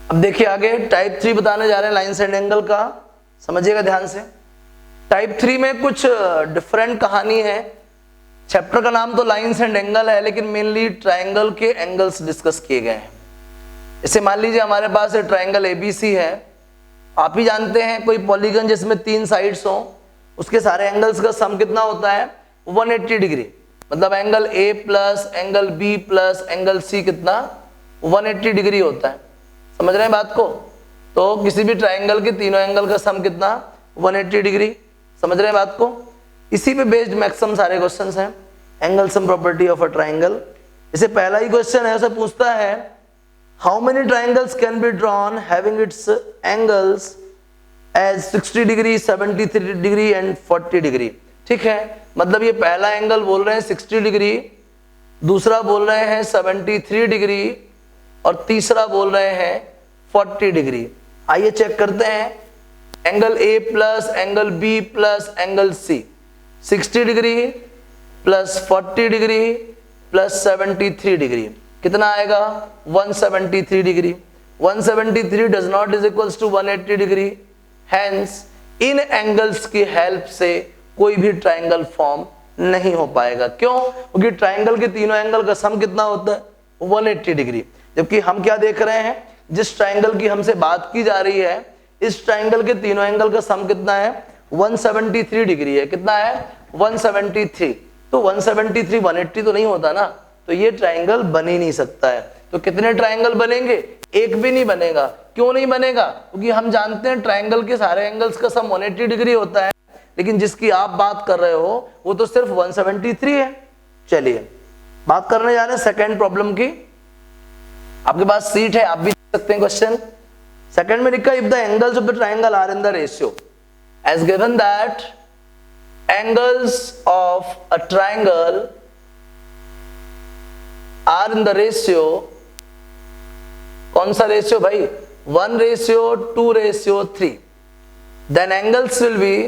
अब देखिए आगे टाइप 3 बताने जा रहे हैं लाइन्स एंड एंगल का, समझिएगा ध्यान से। टाइप 3 में कुछ डिफरेंट कहानी है। चैप्टर का नाम तो लाइन्स एंड एंगल है, लेकिन मेनली ट्राइंगल के एंगल्स डिस्कस किए गए हैं। इसे मान लीजिए हमारे पास ट्राइंगल एबीसी है, आप ही जानते हैं कोई पॉलीगन जिसमें 3 साइड्स हो उसके सारे एंगल्स का सम कितना होता है 180 डिग्री। मतलब angle A plus angle B plus angle C कितना 180 डिग्री होता है। समझ रहे हैं बात को? तो किसी भी ट्राइंगल के तीनों एंगल का सम कितना 180 डिग्री। समझ रहे हैं बात को? इसी पे बेस्ड मैक्सिमम सारे क्वेश्चंस हैं। Angle sum property of a triangle, इसे पहला ही क्वेश्चन है, उसे पूछता है how many triangles can be drawn having its angles as 60 degree 73 degree and 40 degree. ठीक है, मतलब ये पहला एंगल बोल रहे हैं 60 डिग्री, दूसरा बोल रहे हैं 73 डिग्री और तीसरा बोल रहे हैं 40 डिग्री। आइए चेक करते हैं। Angle A plus angle B plus angle C, 60 degree plus 40 degree plus 73 degree कितना आएगा 173 degree. 173 does not is equals to 180 degree. Hence इन एंगल्स की हेल्प से कोई भी ट्राइंगल फॉर्म नहीं हो पाएगा। क्यों? क्योंकि ट्राइंगल के तीनों एंगल का सम कितना होता है 180 डिग्री। जबकि हम क्या देख रहे हैं, जिस ट्राइंगल की हमसे बात की जा रही है इस ट्राइंगल के तीनों एंगल का सम कितना है 173 डिग्री है। कितना है 173। तो 173 180 तो नहीं होता ना, तो ये ट्राइंगल बन ही नहीं सकता है। तो कितने ट्राइंगल बनेंगे? एक भी नहीं बनेगा। क्यों नहीं बनेगा? क्योंकि हम जानते हैं ट्राइंगल के सारे एंगल्स का सम 180 डिग्री होता है, लेकिन जिसकी आप बात कर रहे हो वो तो सिर्फ 173 है। चलिए बात करने जा रहे हैं सेकेंड प्रॉब्लम की। आपके पास सीट है, आप भी देख सकते हैं क्वेश्चन। सेकंड में लिखा if the angles of the triangle are in the ratio as given that angles of a triangle are in the ratio, कौन सा रेशियो भाई 1:2:3, देन एंगल्स विल बी,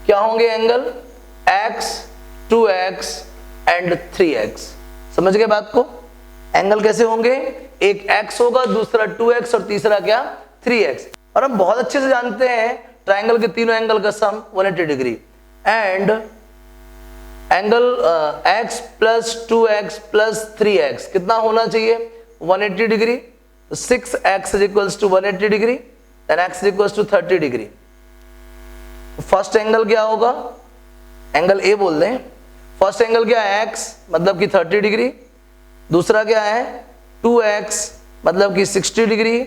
क्या होंगे angle x 2x and 3x। समझ गए बात को? Angle कैसे होंगे, एक x होगा, दूसरा 2x और तीसरा क्या 3x। और हम बहुत अच्छे से जानते हैं ट्राइंगल के तीनों एंगल का sum 180 degree and angle x plus 2x plus 3x कितना होना चाहिए 180 degree. 6x is equals to 180 degree then x is equals to 30 degree. First angle क्या होगा, एंगल A बोल दें। फर्स्ट एंगल क्या है x मतलब कि 30 डिग्री, दूसरा क्या है 2x मतलब कि 60 डिग्री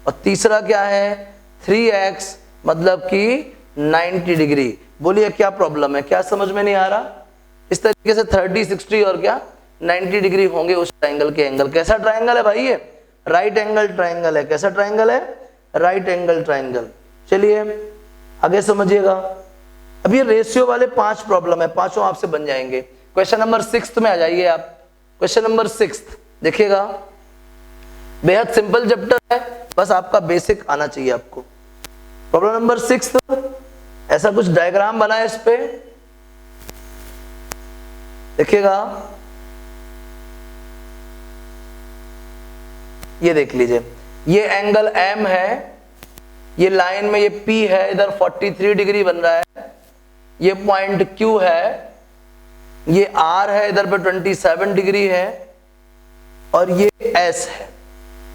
और तीसरा क्या है 3x मतलब कि 90 डिग्री। बोलिए क्या प्रॉब्लम है, क्या समझ में नहीं आ रहा? इस तरीके से 30 60 और क्या 90 डिग्री होंगे उस ट्राइंगल के एंगल। कैसा ट्राइंगल है भाई ये? राइट एंगल ट्राइंगल है। कैसा ट्राइंगल है? Right angle triangle. चलिए आगे समझिएगा। अब ये रेशियो वाले 5 प्रॉब्लम है, पांचों आपसे बन जाएंगे। क्वेश्चन नंबर 6 में आ जाइए आप। क्वेश्चन नंबर 6 देखिएगा, बेहद सिंपल चैप्टर है, बस आपका बेसिक आना चाहिए आपको। प्रॉब्लम नंबर 6, ऐसा कुछ डायग्राम बना है इस पे, देखिएगा। ये देख लीजिए, ये एंगल M है, ये लाइन में ये P है, इधर 43 डिग्री बन रहा है, ये पॉइंट Q है, ये R है, इधर पे 27 डिग्री है और ये S है।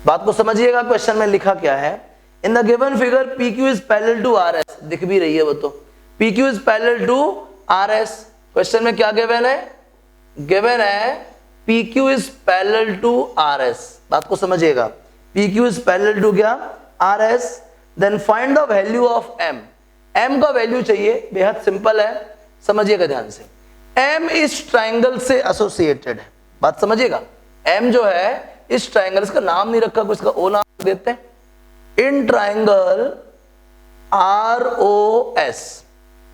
बात को समझिएगा, क्वेश्चन में लिखा क्या है। In the given figure PQ is parallel to RS, दिख भी रही है वो तो, PQ is parallel to RS। Question में क्या गिवन है? गिवन है PQ is parallel to RS। बात को समझिएगा, PQ इज पैरेलल टू क्या RS। Then find the value of M। M का वैल्यू चाहिए, बेहद सिंपल है, समझिएगा ध्यान से। M इस ट्राइंगल से एसोसिएटेड है। बात समझिएगा, M जो है इस ट्राइंगल, इसका नाम नहीं रखा, कुछ का O नाम देते हैं। इन ट्राइंगल ROS,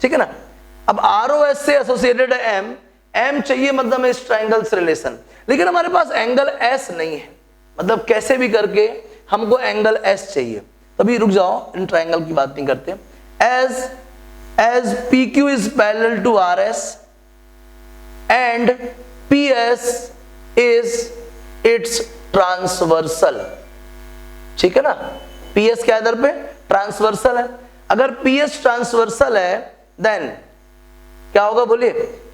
ठीक है ना। अब ROS से एसोसिएटेड है M, M चाहिए मतलब में इस ट्राइंगल से रिलेशन, लेकिन हमारे पास एंगल S नहीं है। मतलब कैसे भी करके हमको एंगल S चाहिए। तभी रुक जाओ, इन ट्राइंगल की बात नहीं करते। as PQ is parallel to RS and PS is its transversal, ठीक है ना। PS क्या इधर पे ट्रांसवर्सल है। अगर PS ट्रांसवर्सल है देन क्या होगा बोलिए,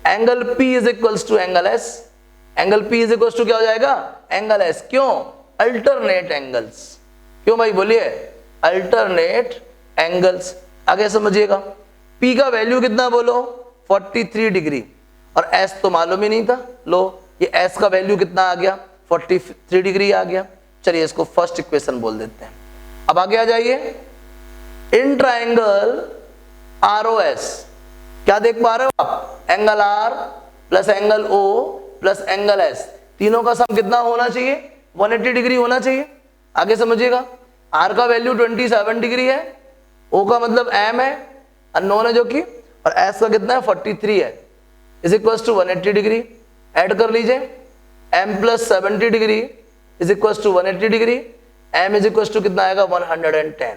angle P is equals to angle S। Angle P is equals to क्या हो जाएगा, एंगल S। क्यों, अल्टरनेट एंगल्स। क्यों भाई बोलिए, अल्टरनेट एंगल्स। आगे समझिएगा, P का वैल्यू कितना बोलो 43 डिग्री, और S तो मालूम ही नहीं था। लो ये S का वैल्यू कितना आ गया 43 डिग्री आ गया। चलिए इसको फर्स्ट इक्वेशन बोल देते हैं। अब आगे आ जाइए, इन ट्राइंगल ROS क्या देख पा रहे हो आप, angle R plus angle O plus angle S, तीनों का सम कितना होना चाहिए 180 डिग्री होना चाहिए। आगे समझिएगा, R का वैल्यू 27 डिग्री है, O का मतलब M है अननोन है जो कि, और S का कितना है 43 है, is equal to 180 degree. Add कर लीजिए, M plus 70 degree is equal to 180 degree, M is equal to कितना आएगा 110।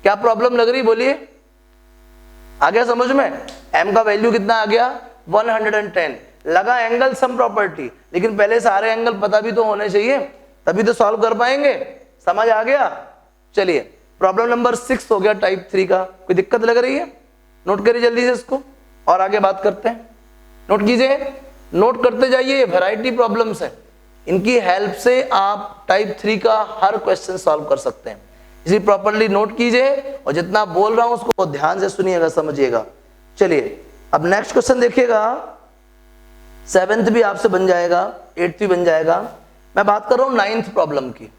क्या प्रॉब्लम लग रही बोलिए, आ गया समझ में। M का वैल्यू कितना आ गया 110, लगा एंगल सम प्रॉपर्टी, लेकिन पहले सारे एंगल पता भी तो होने चाहिए, तभी तो सॉल्व कर पाएंगे। समझ आ गया। चलिए प्रॉब्लम नंबर 6 हो गया टाइप 3 का। कोई दिक्कत लग रही है, नोट करिए जल्दी से इसको और आगे बात करते हैं। नोट कीजिए, नोट करते जाइए, वैरायटी प्रॉब्लम्स है, इनकी हेल्प से आप टाइप 3 का हर क्वेश्चन सॉल्व कर सकते हैं। इसी प्रॉपर्ली नोट कीजिए और जितना बोल रहा हूं उसको ध्यान से सुनिएगा, समझिएगा। चलिए अब नेक्स्ट क्वेश्चन देखिएगा, 7th भी आपसे बन जाएगा, 8th भी बन जाएगा। मैं बात कर रहा हूं 9th प्रॉब्लम की।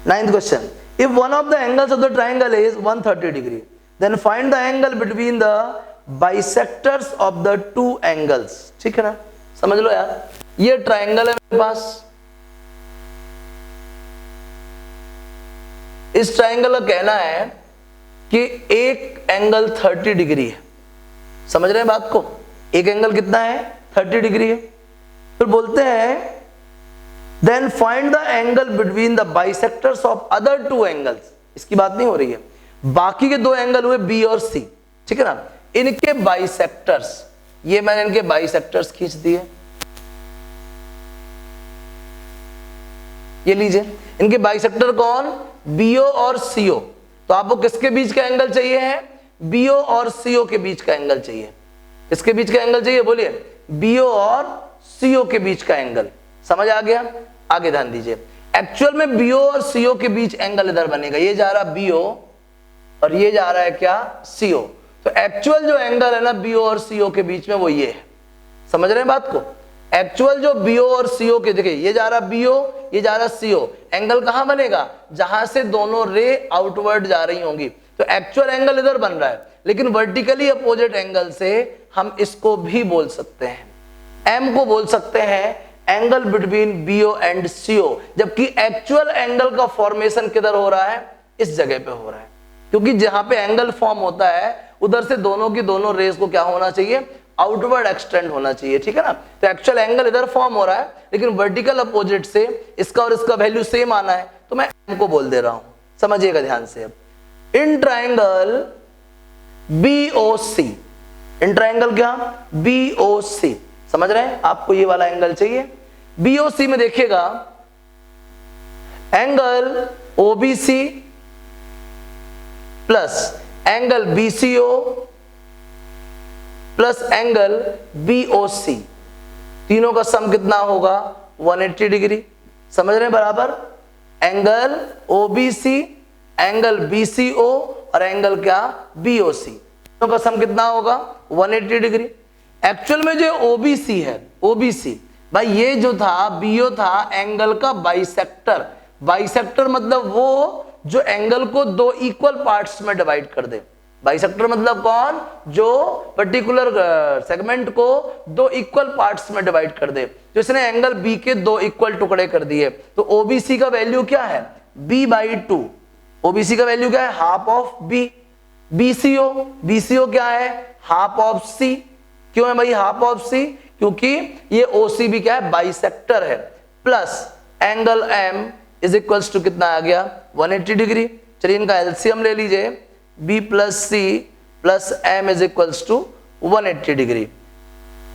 9th question, if one of the angles of the triangle is 130 degree then find the angle between the bisectors of the two angles. ठीक है ना, समझ लो यार, ये ट्राइंगल है मेरे पास, इस ट्राइंगल का कहना है कि एक एंगल 30 डिग्री है। समझ रहे हैं बात को, एक एंगल कितना है 30 डिग्री है। फिर बोलते हैं then find the angle between the bisectors of other two angles. इसकी बात नहीं हो रही है, बाकी के दो एंगल हुए B और C, ठीक है ना, इनके बाइसेक्टर्स, ये मैंने इनके बाइसेक्टर्स खींच दिए, ये लीजिए इनके बाइसेक्टर कौन, BO और CO। तो आपको किसके बीच का एंगल चाहिए है, BO और CO के बीच का एंगल चाहिए। किसके बीच का एंगल चाहिए बोलिए, BO और CO के बीच का एंगल। समझ आ गया। आगे ध्यान दीजिए, एक्चुअल में BO और CO के बीच एंगल इधर बनेगा, ये जा रहा BO और ये जा रहा है क्या CO। तो एक्चुअल जो एंगल है ना BO और CO के बीच में वो ये है। समझ रहे हैं बात को, एक्चुअल जो BO और CO के, देखिए ये जा रहा BO, ये जा रहा CO, एंगल कहां बनेगा, जहां से दोनों रे आउटवर्ड जा रही होंगी। तो एक्चुअल एंगल इधर बन रहा है, लेकिन वर्टिकली अपोजिट एंगल से हम इसको भी बोल सकते हैं, M को बोल सकते हैं angle between BO and CO, जबकि एक्चुअल एंगल का फॉर्मेशन किधर हो रहा है, इस जगह पे हो रहा है, क्योंकि जहां पे एंगल फॉर्म होता है उधर से दोनों की दोनों रेस को क्या होना चाहिए, आउटवर्ड एक्सटेंड होना चाहिए। ठीक है ना, तो एक्चुअल एंगल इधर फॉर्म हो रहा है, लेकिन वर्टिकल अपोजिट से इसका और इसका वैल्यू सेम आना है, तो मैं M को बोल दे रहा हूं। समझिएगा ध्यान से। अब in triangle BOC, in triangle क्या BOC, समझ रहे हैं, आपको ये वाला एंगल चाहिए। BOC में देखिएगा angle OBC plus angle BCO plus angle BOC, तीनों का सम कितना होगा 180 डिग्री। समझ रहे हैं बराबर, एंगल OBC, एंगल BCO और एंगल क्या BOC, तीनों का सम कितना होगा 180 डिग्री। एक्चुअल में जो OBC है, OBC भाई ये जो था BO था एंगल का बाइसेक्टर। बाइसेक्टर मतलब वो जो एंगल को दो इक्वल पार्ट्स में डिवाइड कर दे। बाइसेक्टर मतलब कौन, जो पर्टिकुलर सेगमेंट को दो इक्वल पार्ट्स में डिवाइड कर दे। तो इसने एंगल B के दो इक्वल टुकड़े कर दिए। तो OBC का वैल्यू क्या है B/2। OBC का वैल्यू क्या है हाफ ऑफ B। BCO क्या है हाफ ऑफ C। क्यों है भाई हाफ ऑफ C, क्योंकि ये OC भी क्या है बाइसेक्टर है। Plus angle M is equals to कितना आ गया 180 डिग्री। चलिए इनका एलसीएम ले लीजिए, B plus C plus M is equals to 180 degree.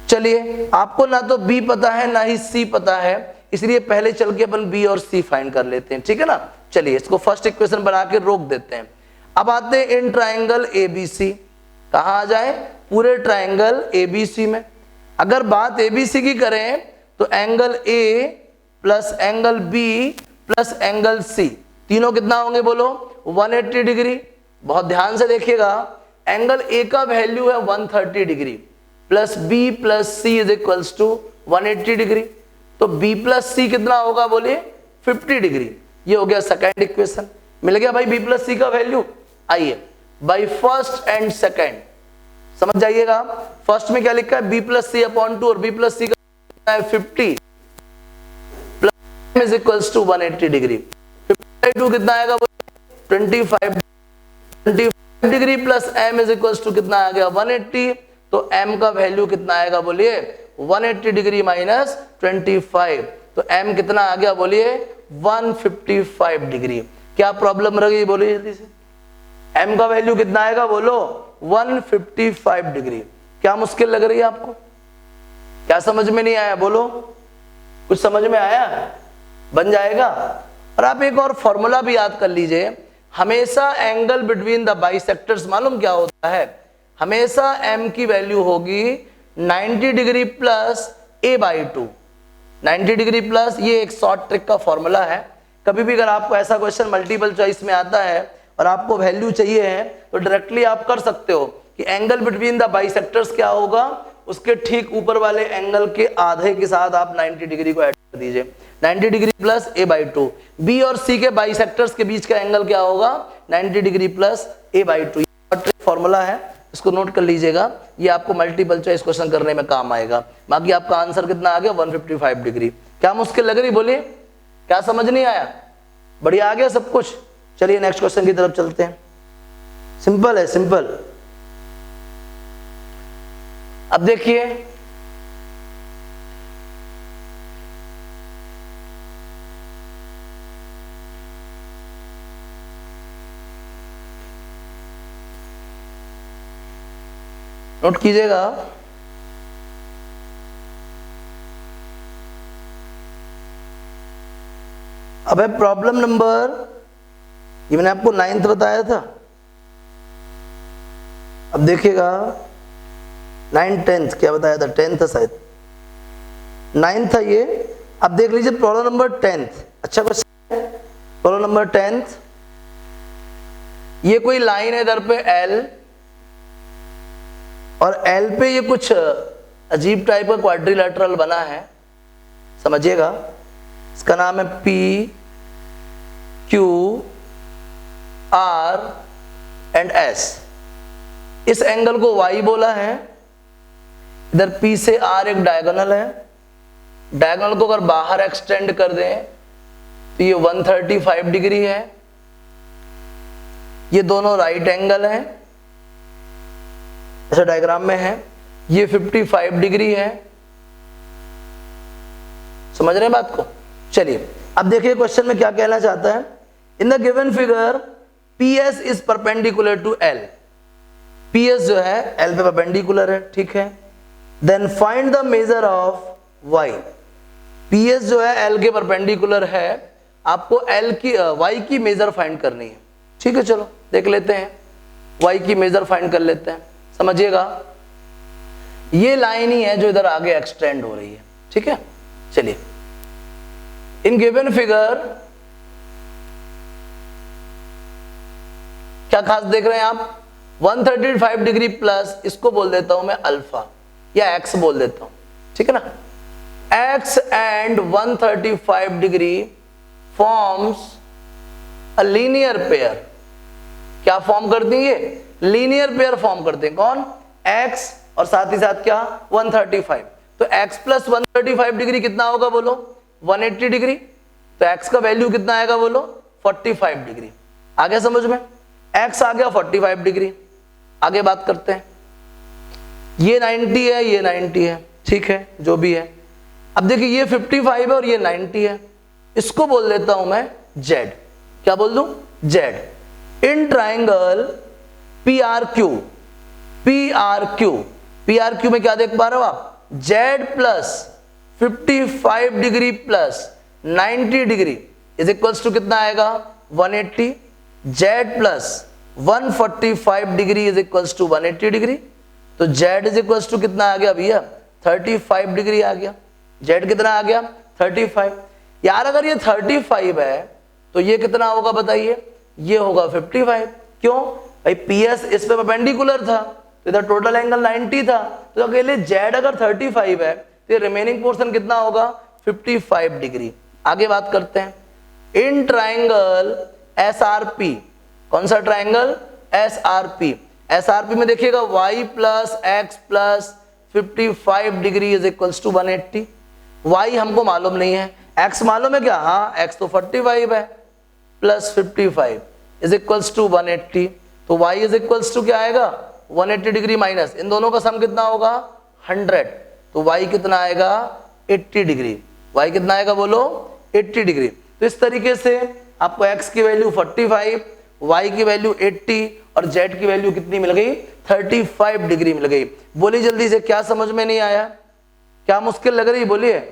चलिए आपको ना तो B पता है ना ही C पता है, इसलिए पहले चल के अपन बी और सी फाइंड कर लेते हैं, ठीक है ना। चलिए इसको फर्स्ट इक्वेशन बना के रोक देते हैं। अब आते हैं इन ट्राइंगल एबीसी, कहाँ आ जाए, पूरे ट्राइंगल एबीसी में। अगर बात एबीसी की करें तो angle A plus angle B plus angle C, तीनों कितना होंगे बोलो, 180 डिग्री। बहुत ध्यान से देखिएगा, एंगल ए का वैल्यू है 130 degree plus B plus C is equals to 180 degree, तो बी प्लस सी कितना होगा बोलिए, 50 डिग्री। ये हो गया सेकेंड इक्वेशन, मिल गया भाई बी प्लस सी का वैल्यू। आइए बाई फर्स्ट एंड सेकेंड समझ जाइएगा। फर्स्ट में क्या लिखा है, बी प्लस सी अपॉन 2 और बी प्लस सी का है 50 plus M is equals to 180 degree. 52 कितना आएगा, 25 degree plus M is equals to कितना आ गया 180, तो एम का वैल्यू कितना आएगा बोलिए 180 डिग्री माइनस 25, तो एम कितना आ गया बोलिए 155 डिग्री। क्या प्रॉब्लम रह गई बोलिए जल्दी से, एम का वैल्यू कितना आएगा बोलो 155 डिग्री। क्या मुश्किल लग रही है आपको, क्या समझ में नहीं आया बोलो, कुछ समझ में आया, बन जाएगा। और आप एक और फॉर्मूला भी याद कर लीजिए, हमेशा एंगल बिटवीन द बाइसेक्टर्स मालूम क्या होता है, हमेशा m की वैल्यू होगी 90 degree plus a/2, 90 degree plus, ये एक शॉर्ट ट्रिक का फॉर्मूला है। कभी भी अगर आपको ऐसा क्वेश्चन मल्टीपल चॉइस में आता है और आपको वैल्यू चाहिए है तो डायरेक्टली आप कर सकते हो कि एंगल बिटवीन द बाइसेक्टर्स क्या होगा, उसके ठीक ऊपर वाले एंगल के आधे के साथ आप 90 डिग्री को ऐड कर दीजिए, 90 डिग्री प्लस a/2। बी और सी के बाइसेक्टर्स के बीच का एंगल क्या होगा, 90 डिग्री प्लस a/2। फॉर्मूला है, इसको नोट कर लीजिएगा, ये आपको मल्टीपल चॉइस क्वेश्चन करने में काम आएगा। बाकी आपका आंसर कितना आ गया 155 डिग्री। क्या मुश्किल लग रही बोलिए, क्या समझ नहीं आया, बढ़िया आ गया सब कुछ। चलिए नेक्स्ट क्वेश्चन की तरफ चलते हैं, सिंपल है सिंपल। अब देखिए नोट कीजिएगा, अब है प्रॉब्लम नंबर, ये मैंने आपको 9th बताया था। अब देखिएगा 9th 10th क्या बताया था, 10th था शायद, 9th था ये। अब देख लीजिए प्रॉब्लम नंबर 10th, अच्छा क्वेश्चन है प्रॉब्लम नंबर 10th। ये कोई लाइन है इधर पे L, और L पे ये कुछ अजीब टाइप का क्वाड्रिलेटरल बना है, समझिएगा। इसका नाम है P Q R and S। इस एंगल को Y बोला है, इधर P से R एक डायगोनल है, डायगोनल को अगर बाहर एक्सटेंड कर दें तो ये 135 डिग्री है। ये दोनों राइट एंगल हैं, ऐसा डायग्राम में है, ये 55 डिग्री है। समझ रहे हैं बात को। चलिए अब देखिए क्वेश्चन में क्या कहना चाहता है, in the given figure PS is perpendicular to L। PS जो है L पे परपेंडिकुलर है, ठीक है। Then find the measure of Y। PS जो है L के परपेंडिकुलर है, आपको L की Y की मेजर फाइंड करनी है, ठीक है। चलो देख लेते हैं, Y की मेजर फाइंड कर लेते हैं। समझिएगा ये लाइन ही है जो इधर आगे एक्सटेंड हो रही है, ठीक है। चलिए इन गिवन फिगर क्या खास देख रहे हैं आप, 135 डिग्री प्लस, इसको बोल देता हूं मैं अल्फा या एक्स बोल देता हूं, ठीक है ना। X and 135 degree forms a linear pair. क्या फॉर्म करती है ये, लीनियर पेयर फॉर्म करते हैं। कौन, x और साथ ही साथ क्या 135। तो x प्लस 135 डिग्री कितना होगा बोलो 180 डिग्री, तो x का वैल्यू कितना आएगा बोलो 45 डिग्री। आगे समझ में, x आ गया 45 डिग्री। आगे बात करते हैं, ये 90 है, ये 90 है, ठीक है, जो भी है। अब देखिए ये 55 है और ये 90 है, इसको बोल देता हूं मैं z। क्या बोल दूं, z। In triangle PRQ, PRQ में क्या देख पा रहे हो आप, z plus 55 degree plus 90 degree is equals to कितना आएगा 180, Z plus 145 degree is equals to 180 degree, तो जेड इज इक्वल्स टू कितना आ गया भैया 35 डिग्री आ गया। जेड कितना आ गया 35। यार अगर ये 35 है तो ये कितना होगा बताइए, ये होगा 55। क्यों भाई, पीएस इस पे परपेंडिकुलर था तो इधर टोटल एंगल 90 था, तो अकेले जेड अगर 35 है तो रिमेनिंग पोर्शन कितना होगा 55 डिग्री। आगे बात करते हैं, इन ट्राइंगल एसआरपी, कौन सा ट्राइंगल एसआरपी, एसआरपी में देखिएगा y plus X plus 55 degree is equals to 180। y हमको मालूम नहीं है, x मालूम है क्या, हाँ x तो 45 है, प्लस 55 इज इक्वल्स टू 180, तो y इज इक्वल्स टू क्या आएगा 180 डिग्री माइनस इन दोनों का सम कितना होगा 100, तो y कितना आएगा 80 डिग्री, y कितना आएगा बोलो 80 डिग्री। तो इस तरीके से आपको x की वैल्यू 45, y की वैल्यू 80 और z की वैल्यू कितनी मिल गई 35 डिग्री मिल गई। बोलिए जल्दी से, क्या समझ में नहीं आया, क्या मुश्किल लग रही, बोलिए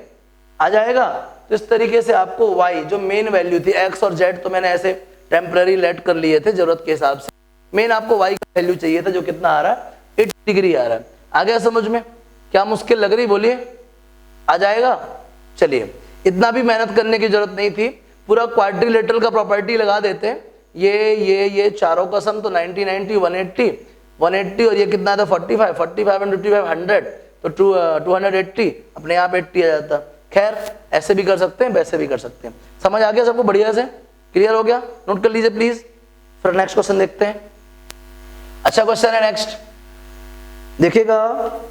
आ जाएगा। तो इस तरीके से आपको y जो मेन वैल्यू थी, x और z तो मैंने ऐसे टेम्पररी लेट कर लिए थे जरूरत के हिसाब से, मेन आपको y का वैल्यू चाहिए था जो कितना आ रहा है 80 डिग्री आ रहा है। आ गया समझ में, क्या मुश्किल लग रही बोलिए, आ जाएगा। चलिए इतना भी मेहनत करने की जरूरत नहीं थी, पूरा क्वाड्रिलेटरल का प्रॉपर्टी लगा देते हैं, ये चारों का सम तो 90 90 180 और ये कितना था 45 एंड 55 100, तो 280 अपने आप 80 आ जाता। खैर ऐसे भी कर सकते हैं वैसे भी कर सकते हैं। समझ आ गया सबको, बढ़िया से क्लियर हो गया, नोट कर लीजिए प्लीज। फिर नेक्स्ट क्वेश्चन देखते हैं। अच्छा क्वेश्चन है नेक्स्ट, देखिएगा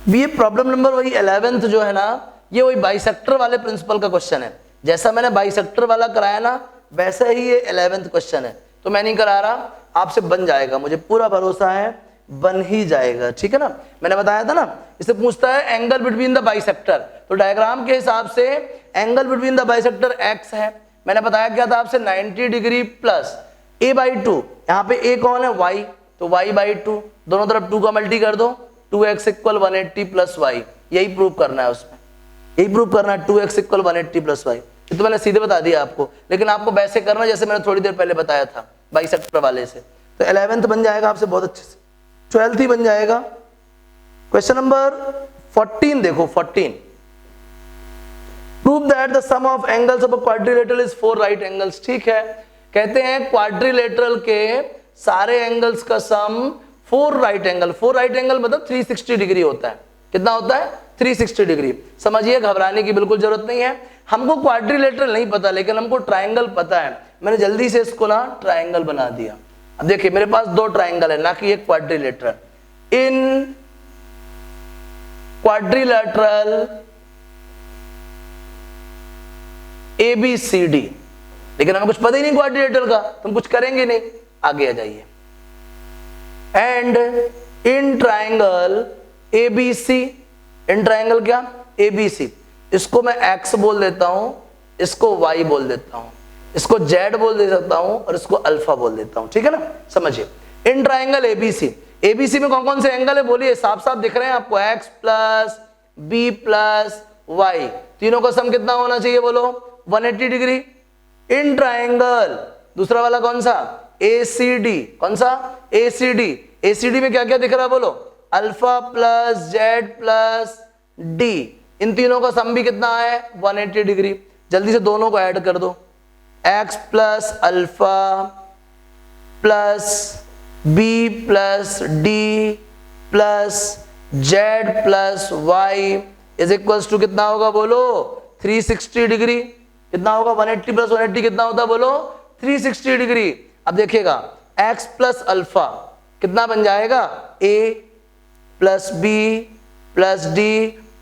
ये प्रॉब्लम नंबर वही 11th जो है ना, ये वही बाइसेक्टर वाले प्रिंसिपल का क्वेश्चन है। जैसा मैंने बाइसेक्टर वाला कराया ना वैसा ही ये 11th क्वेश्चन है, तो मैं नहीं करा रहा, आपसे बन जाएगा, मुझे पूरा भरोसा है बन ही जाएगा, ठीक है ना। मैंने बताया था ना, इसे पूछता है एंगल बिटवीन द बाइसेक्टर, तो डायग्राम के हिसाब से angle between the bisector x है। मैंने बताया क्या था आपसे 90 डिग्री प्लस a/2, यहाँ पे a कौन है y, तो y/2, दोनों तरफ 2 का मल्टी कर दो, 2x इक्वल 180 प्लस y, यही प्रूव करना है उसमें, यही प्रूव करना है 2x इक्वल 180 प्लस y। ये तो मैंने सीधे बता दिया आपको, लेकिन आपको वैसे करना जैसे मैंने थोड़ी देर पहले बताया था बाइसेक्टर वाले से। तो 11th बन जाएगा आपसे बहुत अच्छे से, 12th ही बन जाएगा। क्वेश्चन नंबर 14 देखो, 14, prove that the sum of angles of a quadrilateral is 4 right angles. ठीक है, कहते हैं क्वाड्रिलेटरल के सारे एंगल्स का sum 4 right angle, 4 right angle मतलब 360 डिग्री होता है। कितना होता है 360 डिग्री। समझिए, घबराने की बिल्कुल जरूरत नहीं है। हमको क्वाड्रिलेटरल नहीं पता लेकिन हमको ट्राइंगल पता है, मैंने जल्दी से इसको ना ट्राइंगल बना दिया। अब देखिए मेरे पास 2 ट्राइंगल है ना कि एक क्वाड्रिलेटरल। इन क्वाड्रिलेटरल ABCD, लेकिन हमें कुछ पता ही नहीं क्वाड्रिलेटरल का, तुम कुछ करेंगे नहीं, आगे आ जाइए। And in triangle ABC, in triangle क्या ABC, इसको मैं X बोल देता हूं, इसको Y बोल देता हूं, इसको Z बोल दे सकता हूं और इसको अल्फा बोल देता हूं। ठीक है ना, समझिए। इन ट्राइंगल ABC में कौन कौन से एंगल है बोलिए, साफ साफ दिख रहे हैं आपको, X plus B plus Y, तीनों का सम कितना होना चाहिए बोलो 180 डिग्री। इन ट्राइंगल दूसरा वाला कौन सा ACD, कौन सा ACD में क्या क्या दिख रहा है बोलो, alpha plus Z plus D, इन तीनों का सम भी कितना है 180 डिग्री। जल्दी से दोनों को ऐड कर दो, X plus alpha plus B plus D plus Z plus Y is equals to कितना होगा बोलो 360 डिग्री। कितना होगा 180 प्लस 180 कितना होता है बोलो 360 डिग्री। अब देखिएगा x प्लस अल्फा कितना बन जाएगा a plus b plus d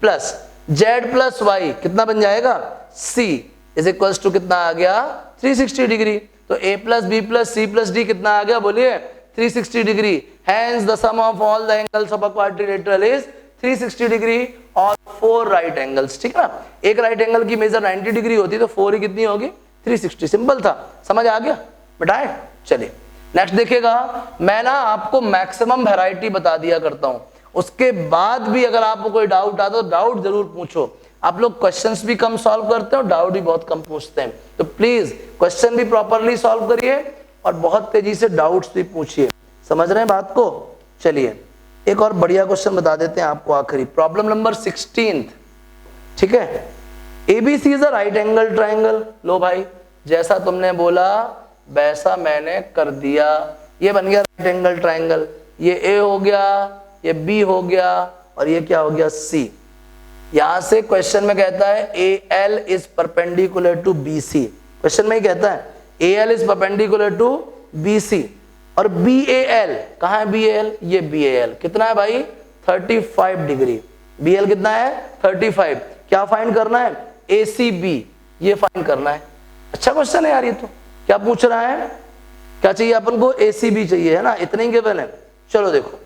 plus z plus y कितना बन जाएगा c इज इक्वल्स टू कितना आ गया 360 डिग्री। तो a plus b plus c plus d कितना आ गया बोलिए 360 degree. Hence the sum of all the angles of a quadrilateral is 360 degree और 4 राइट एंगल्स। ठीक है ना, एक राइट एंगल की मेजर 90 डिग्री होती है तो 4 ही कितनी होगी 360। सिंपल था, समझ आ गया बेटा। चलिए नेक्स्ट देखिएगा, मैं ना आपको मैक्सिमम वैरायटी बता दिया करता हूं उसके बाद भी अगर आपको कोई डाउट आता तो डाउट जरूर पूछो। आप लोग क्वेश्चंस भी कम सॉल्व करते हो, डाउट भी बहुत कम पूछते हैं, तो प्लीज क्वेश्चन भी प्रॉपरली सॉल्व करिए और बहुत तेजी से डाउट्स भी पूछिए। समझ रहे हैं बात को? चलिए एक और बढ़िया क्वेश्चन बता देते हैं आपको, आखिरी प्रॉब्लम नंबर 16। ठीक है, ABC is a right angle triangle. लो भाई, जैसा तुमने बोला वैसा मैंने कर दिया, ये बन गया राइट एंगल ट्राइंगल। ये ए हो गया, ये बी हो गया और ये क्या हो गया, सी। यहां से क्वेश्चन में कहता है A L is perpendicular to B C. Question में ही कहता है A L is perpendicular to B C और बी ए एल, कहां है बी ए एल, ये बी ए एल कितना है भाई, 35 डिग्री। बी एल कितना है, 35। क्या फाइंड करना है, ए सी बी, ये फाइंड करना है। अच्छा क्वेश्चन है यार ये तो। क्या पूछ रहा है, क्या चाहिए अपन को, ए सी बी चाहिए, है ना, इतने ही गिवन है। चलो देखो,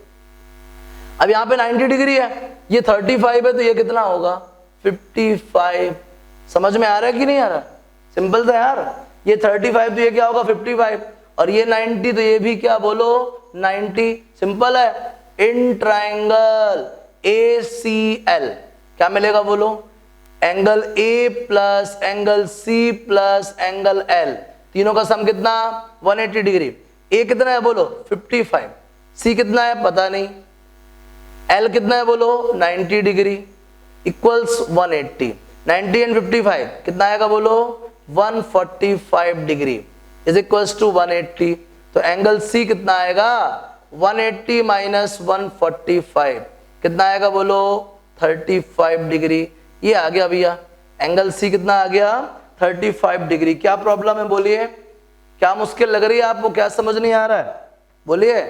अब यहाँ पे 90 डिग्री है, ये 35 है, तो ये कितना होगा, 55। समझ में आ रहा है कि नहीं आ रहा, सिंपल था यार। ये 35 तो ये क्या होगा 55 और ये 90 तो ये भी क्या बोलो 90। सिंपल है। इन ट्राइंगल ACL क्या मिलेगा बोलो, angle A plus angle C plus angle L, तीनों का सम कितना 180 डिग्री। A कितना है बोलो 55, C कितना है पता नहीं, L कितना है बोलो 90 डिग्री इक्वल्स 180। 90 एंड 55 कितना आएगा बोलो 145 डिग्री इज इक्वल्स टू 180। तो एंगल C कितना आएगा 180 माइनस 145 कितना आएगा बोलो 35 डिग्री। ये आ गया भैया, एंगल C कितना आ गया 35 डिग्री। क्या प्रॉब्लम है बोलिए, क्या मुश्किल लग रही है आपको, क्या समझ नहीं आ रहा है बोलिए,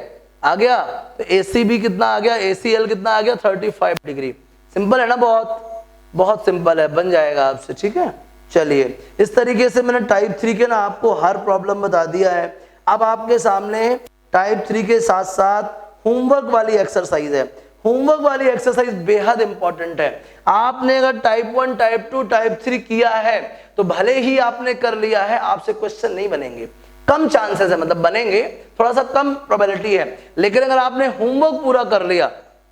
आ गया। तो ACB कितना आ गया, ACL कितना आ गया 35 डिग्री। सिंपल है ना, बहुत बहुत सिंपल है, बन जाएगा आपसे। ठीक है, चलिए इस तरीके से मैंने टाइप 3 के ना आपको हर प्रॉब्लम बता दिया है। अब आपके सामने टाइप 3 के साथ साथ होमवर्क वाली एक्सरसाइज है। होमवर्क वाली एक्सरसाइज बेहद इंपॉर्टेंट है। आपने अगर टाइप 1 टाइप 2 टाइप 3 किया है तो भले ही आपने कर लिया है, आपसे क्वेश्चन नहीं बनेंगे, कम चांसेस है, मतलब बनेंगे, थोड़ा सा कम प्रोबेबिलिटी है। लेकिन अगर आपने होमवर्क पूरा कर लिया,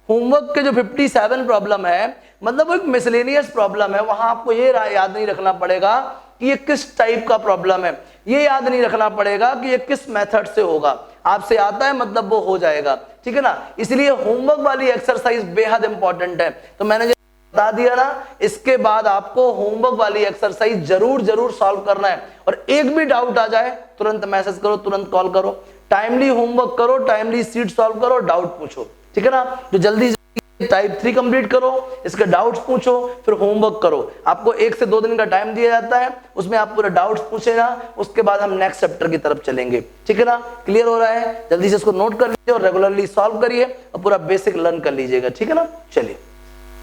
होमवर्क के जो 57 प्रॉब्लम है, मतलब वो एक मिसलेनियस प्रॉब्लम है, वहां आपको ये याद नहीं रखना पड़ेगा कि ये किस टाइप का प्रॉब्लम है, ये याद नहीं रखना पड़ेगा कि ये किस मेथड से होगा, आपसे आता है मतलब वो हो जाएगा। ठीक है ना, इसलिए होमवर्क वाली एक्सरसाइज बेहद इंपॉर्टेंट है। तो मैंने बता दिया ना, इसके बाद आपको होमवर्क वाली एक्सरसाइज जरूर जरूर सॉल्व करना है। और एक भी डाउट आ जाए तुरंत मैसेज करो, तुरंत कॉल करो, टाइमली होमवर्क करो, टाइमली सीट सॉल्व करो, डाउट पूछो। ठीक है ना, तो जल्दी टाइप 3 कंप्लीट करो, इसके डाउट्स पूछो, फिर होमवर्क करो। आपको 1 से 2 दिन का टाइम दिया जाता है, उसमें आप पूरे डाउट्स पूछे ना, उसके बाद हम नेक्स्ट चैप्टर की तरफ चलेंगे। ठीक है ना, क्लियर हो रहा है? जल्दी से इसको नोट कर लीजिए और रेगुलरली सॉल्व करिए और पूरा बेसिक लर्न कर लीजिएगा। ठीक है ना, चलिए।